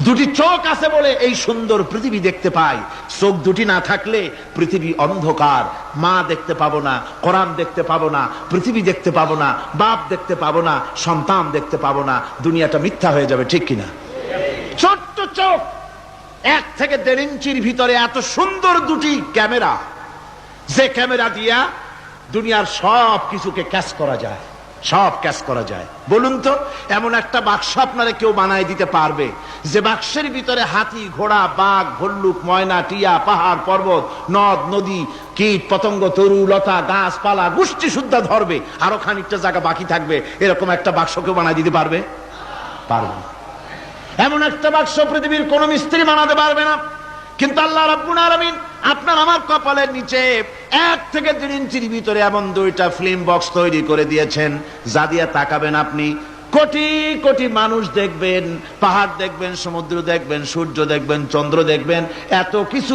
দুটি চোখ আছে বলে এই সুন্দর পৃথিবী দেখতে পাই। চোখ দুটি না থাকলে পৃথিবী অন্ধকার। মা দেখতে পাবো না, কোরআন দেখতে পাবো না, পৃথিবী দেখতে পাবো না, বাপ দেখতে পাবো না, সন্তান দেখতে পাবো না, দুনিয়াটা মিথ্যা হয়ে যাবে, ঠিক কিনা? ছোট্ট চোখ, 1 থেকে 1.5 ইঞ্চির ভিতরে এত সুন্দর দুটি ক্যামেরা, যে ক্যামেরা দিয়া দুনিয়ার সব কিছুকে ক্যাচ করা যায়, সব ক্যাচ করা যায়। বলুন তো, এমন একটা বাক্স আপনারা কেউ বানায় দিতে পারবে যে বাক্সের ভিতরে হাতি, ঘোড়া, বাঘ, ভল্লুক, ময়না, টিয়া, পাহাড়, পর্বত, নদ নদী, কীট পতঙ্গ, তরু লতা, গাছপালা, গোষ্ঠী শুদ্ধা ধরবে, আরো খানিকটা জায়গা বাকি থাকবে, এরকম একটা বাক্স কেউ বানায় দিতে পারবে? পারবে না। এমন একটা বাক্স পৃথিবীর কোন মিস্ত্রি বানাতে পারবে না। কিন্তু আল্লাহ রাব্বুল আলামিন আপনার আমার কপালের নিচে 1 থেকে 1.5 ইঞ্চির ভিতরে এমন 2টা ফিল্ম বক্স তৈরি করে দিয়েছেন, যা দিয়ে তাকাবেন আপনি কোটি কোটি মানুষ দেখবেন, পাহাড় দেখবেন, সমুদ্র দেখবেন, সূর্য দেখবেন, চন্দ্র দেখবেন, এত কিছু